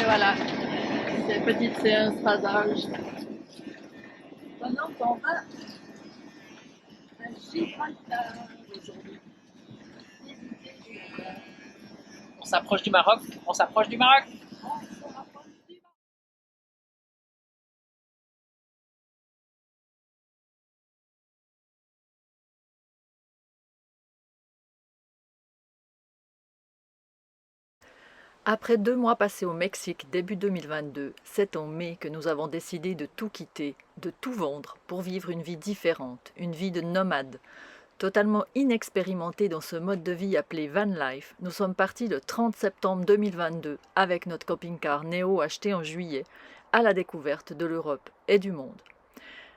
voilà, ces petites séances rasage. Pendant qu'on va à Gibraltar aujourd'hui. Visiter Gibraltar. On s'approche du Maroc, on s'approche du Maroc. On se rapproche du Maroc. Après 2 mois passés au Mexique début 2022, c'est en mai que nous avons décidé de tout quitter, de tout vendre pour vivre une vie différente, une vie de nomade. Totalement inexpérimentés dans ce mode de vie appelé van life, nous sommes partis le 30 septembre 2022 avec notre camping-car Néo acheté en juillet à la découverte de l'Europe et du monde.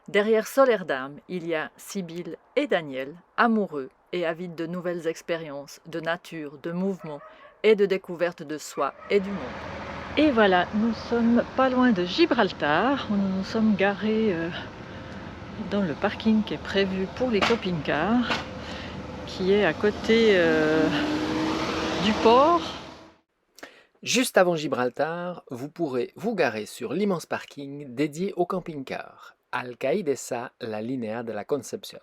Derrière Solerdam, il y a Sibylle et Daniel, amoureux et avides de nouvelles expériences, de nature, de mouvement et de découverte de soi et du monde. Et voilà, nous sommes pas loin de Gibraltar, où nous nous sommes garés dans le parking qui est prévu pour les camping-cars, qui est à côté du port. Juste avant Gibraltar, vous pourrez vous garer sur l'immense parking dédié au camping-car, Alcaidesa La Linea de la Concepción.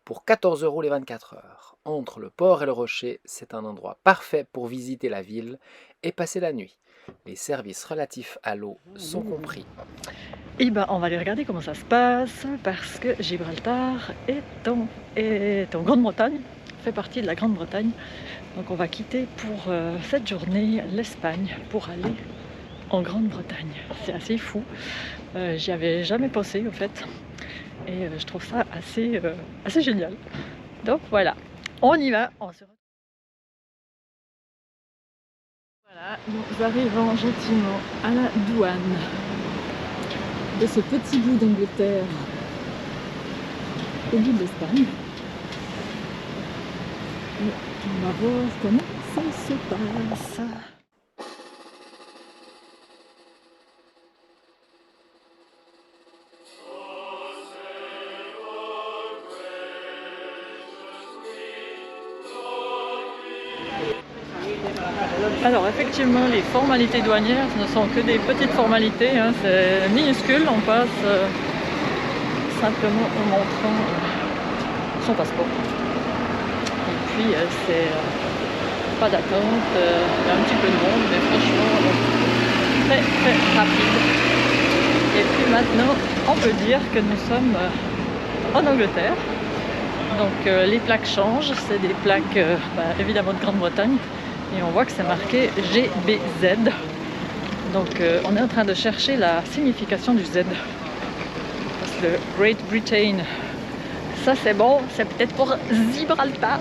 Pour 14 € les 24 heures, entre le port et le rocher, c'est un endroit parfait pour visiter la ville et passer la nuit. Les services relatifs à l'eau sont compris. Et ben, on va aller regarder comment ça se passe, parce que Gibraltar est en Grande-Bretagne, fait partie de la Grande-Bretagne. Donc on va quitter pour cette journée l'Espagne pour aller en Grande-Bretagne. C'est assez fou, j'y avais jamais pensé en fait, et je trouve ça assez génial. Donc voilà, on y va, on se retrouve. Voilà, nous arrivons gentiment à la douane de ce petit bout d'Angleterre au bout de l'Espagne. Et on va voir comment ça se passe. Alors effectivement, les formalités douanières ne sont que des petites formalités, hein, c'est minuscule, on passe simplement en montrant son passeport. Et puis c'est pas d'attente, il y a un petit peu de monde, mais franchement très rapide. Et puis maintenant, on peut dire que nous sommes en Angleterre. Donc les plaques changent, c'est des plaques évidemment de Grande-Bretagne. Et on voit que c'est marqué GBZ. Donc on est en train de chercher la signification du Z. Parce que Great Britain, ça c'est bon, c'est peut-être pour Gibraltar,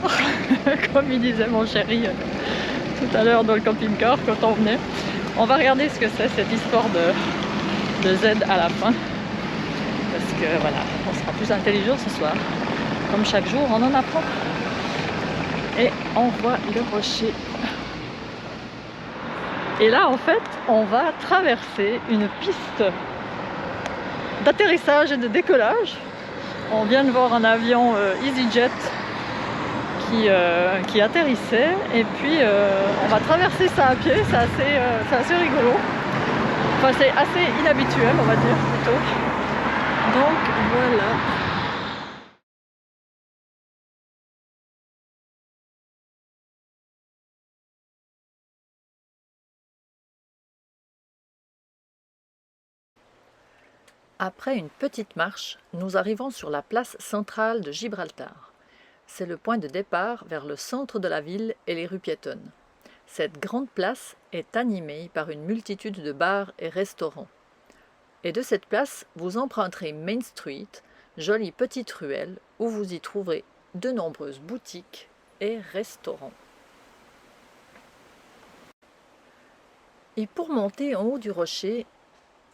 comme il disait mon chéri tout à l'heure dans le camping-car quand on venait. On va regarder ce que c'est cette histoire de Z à la fin. Parce que voilà, on sera plus intelligent ce soir. Comme chaque jour, on en apprend. Et on voit le rocher. Et là, en fait, on va traverser une piste d'atterrissage et de décollage. On vient de voir un avion EasyJet qui atterrissait. Et puis, on va traverser ça à pied. C'est assez rigolo. Enfin, c'est assez inhabituel, on va dire, plutôt. Donc, voilà. Après une petite marche, nous arrivons sur la place centrale de Gibraltar. C'est le point de départ vers le centre de la ville et les rues piétonnes. Cette grande place est animée par une multitude de bars et restaurants. Et de cette place, vous emprunterez Main Street, jolie petite ruelle où vous y trouverez de nombreuses boutiques et restaurants. Et pour monter en haut du rocher,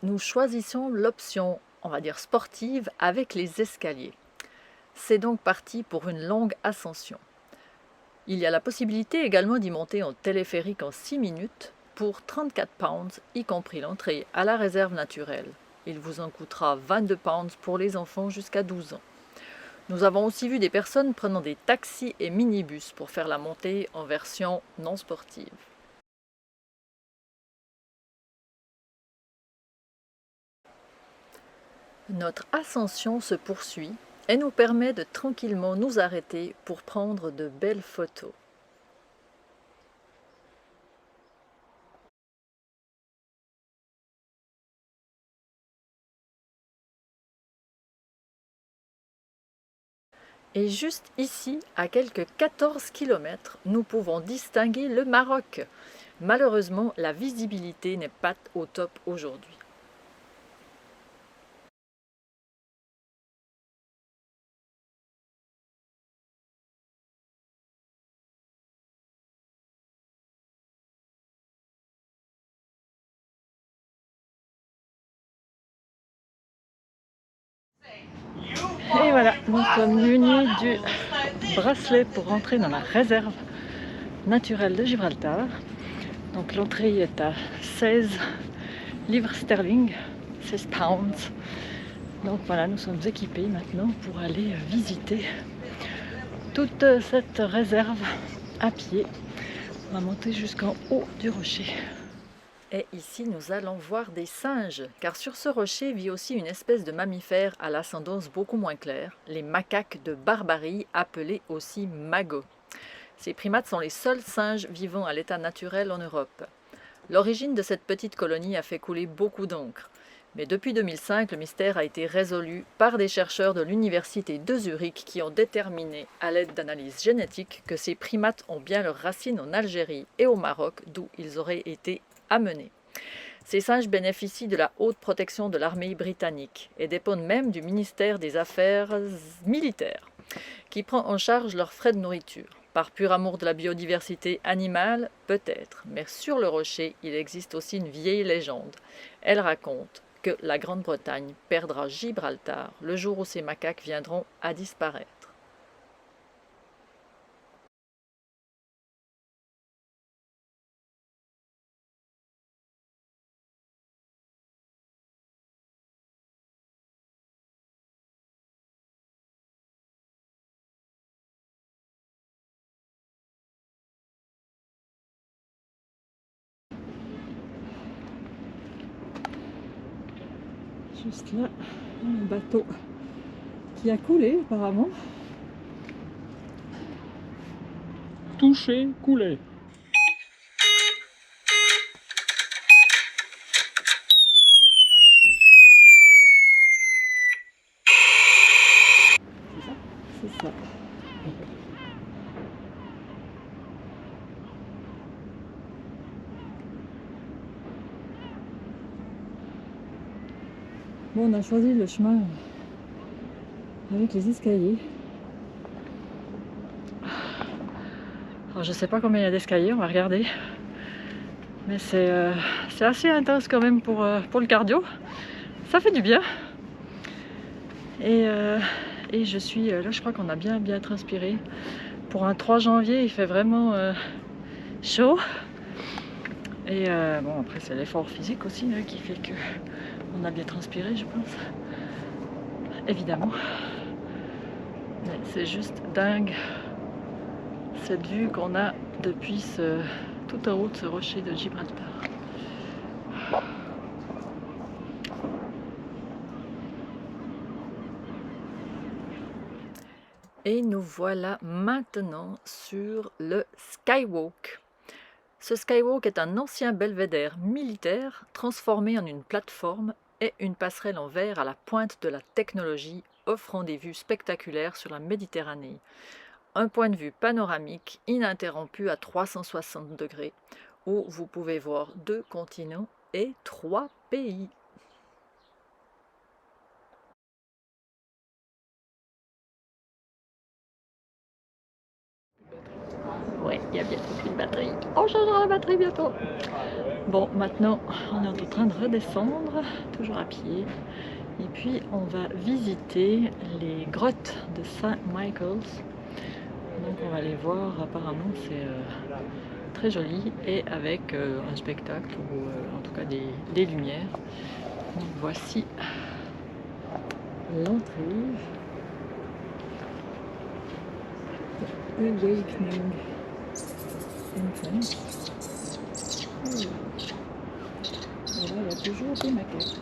nous choisissons l'option, on va dire sportive, avec les escaliers. C'est donc parti pour une longue ascension. Il y a la possibilité également d'y monter en téléphérique en 6 minutes pour 34 pounds, y compris l'entrée à la réserve naturelle. Il vous en coûtera 22 pounds pour les enfants jusqu'à 12 ans. Nous avons aussi vu des personnes prenant des taxis et minibus pour faire la montée en version non sportive. Notre ascension se poursuit et nous permet de tranquillement nous arrêter pour prendre de belles photos. Et juste ici, à quelques 14 km, nous pouvons distinguer le Maroc. Malheureusement, la visibilité n'est pas au top aujourd'hui. Et voilà, nous sommes munis du bracelet pour rentrer dans la réserve naturelle de Gibraltar. Donc l'entrée est à 16 livres sterling, 16 pounds. Donc voilà, nous sommes équipés maintenant pour aller visiter toute cette réserve à pied. On va monter jusqu'en haut du rocher. Et ici, nous allons voir des singes, car sur ce rocher vit aussi une espèce de mammifère à l'ascendance beaucoup moins claire, les macaques de Barbarie, appelés aussi magos. Ces primates sont les seuls singes vivant à l'état naturel en Europe. L'origine de cette petite colonie a fait couler beaucoup d'encre. Mais depuis 2005, le mystère a été résolu par des chercheurs de l'université de Zurich qui ont déterminé, à l'aide d'analyses génétiques, que ces primates ont bien leurs racines en Algérie et au Maroc, d'où ils auraient été amenés. Ces singes bénéficient de la haute protection de l'armée britannique et dépendent même du ministère des Affaires militaires, qui prend en charge leurs frais de nourriture. Par pur amour de la biodiversité animale, peut-être, mais sur le rocher, il existe aussi une vieille légende. Elle raconte que la Grande-Bretagne perdra Gibraltar le jour où ces macaques viendront à disparaître. Juste là, un bateau qui a coulé apparemment. Touché, coulé. C'est ça. Bon, on a choisi le chemin avec les escaliers. Alors, je sais pas combien il y a d'escaliers, on va regarder. Mais c'est assez intense quand même pour le cardio. Ça fait du bien. Et je suis là, je crois qu'on a bien transpiré. Pour un 3 janvier, il fait vraiment chaud. Et bon, après c'est l'effort physique aussi là, qui fait que on a bien transpiré, je pense. Évidemment. Mais c'est juste dingue cette vue qu'on a depuis tout en haut de ce rocher de Gibraltar. Et nous voilà maintenant sur le Skywalk. Ce Skywalk est un ancien belvédère militaire transformé en une plateforme et une passerelle en verre à la pointe de la technologie, offrant des vues spectaculaires sur la Méditerranée. Un point de vue panoramique ininterrompu à 360 degrés, où vous pouvez voir 2 continents et 3 pays. Ouais, il y a bientôt plus de batterie. On changera la batterie bientôt. Bon, maintenant, on est en train de redescendre, toujours à pied. Et puis, on va visiter les grottes de St. Michael's. Donc, on va aller voir. Apparemment, c'est très joli et avec un spectacle ou en tout cas des lumières. Donc, voici l'entrée. Awakening entrance. Et là, il y a toujours des macaques.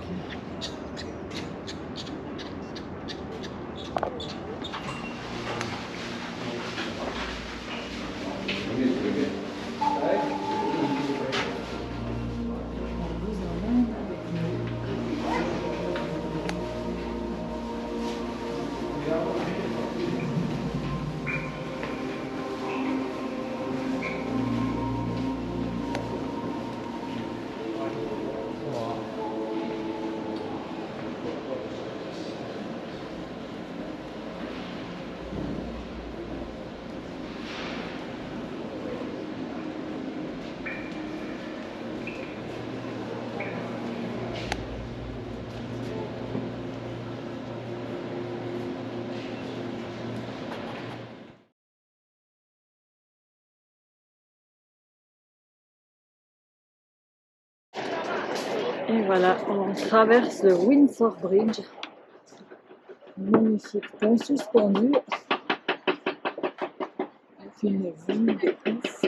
Et voilà, on traverse le Windsor Bridge. Magnifique pont suspendu. Avec une vue de ouf.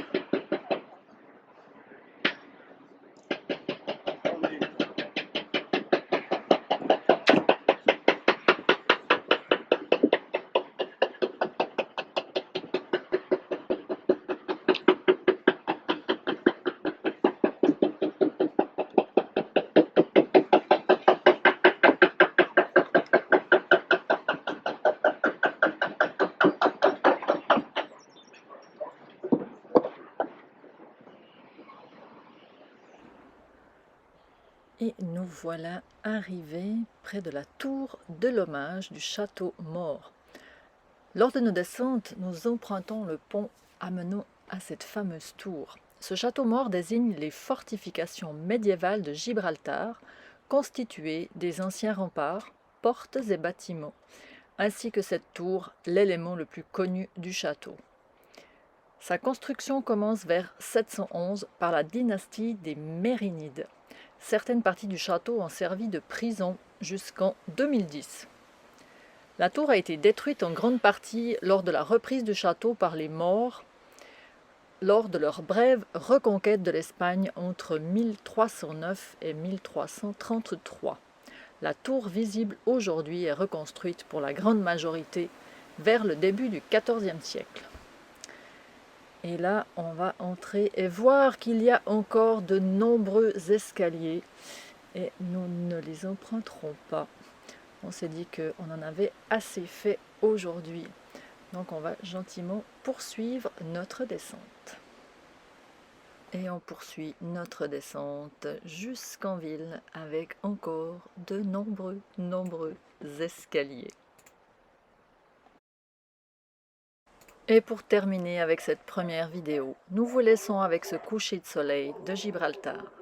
Et nous voilà arrivés près de la tour de l'hommage du château Mort. Lors de nos descentes, nous empruntons le pont amenant à cette fameuse tour. Ce château Mort désigne les fortifications médiévales de Gibraltar, constituées des anciens remparts, portes et bâtiments, ainsi que cette tour, l'élément le plus connu du château. Sa construction commence vers 711 par la dynastie des Mérinides. Certaines parties du château ont servi de prison jusqu'en 2010. La tour a été détruite en grande partie lors de la reprise du château par les Maures, lors de leur brève reconquête de l'Espagne entre 1309 et 1333. La tour visible aujourd'hui est reconstruite pour la grande majorité vers le début du XIVe siècle. Et là, on va entrer et voir qu'il y a encore de nombreux escaliers et nous ne les emprunterons pas. On s'est dit qu'on en avait assez fait aujourd'hui. Donc on va gentiment poursuivre notre descente. Et on poursuit notre descente jusqu'en ville avec encore de nombreux escaliers. Et pour terminer avec cette première vidéo, nous vous laissons avec ce coucher de soleil de Gibraltar.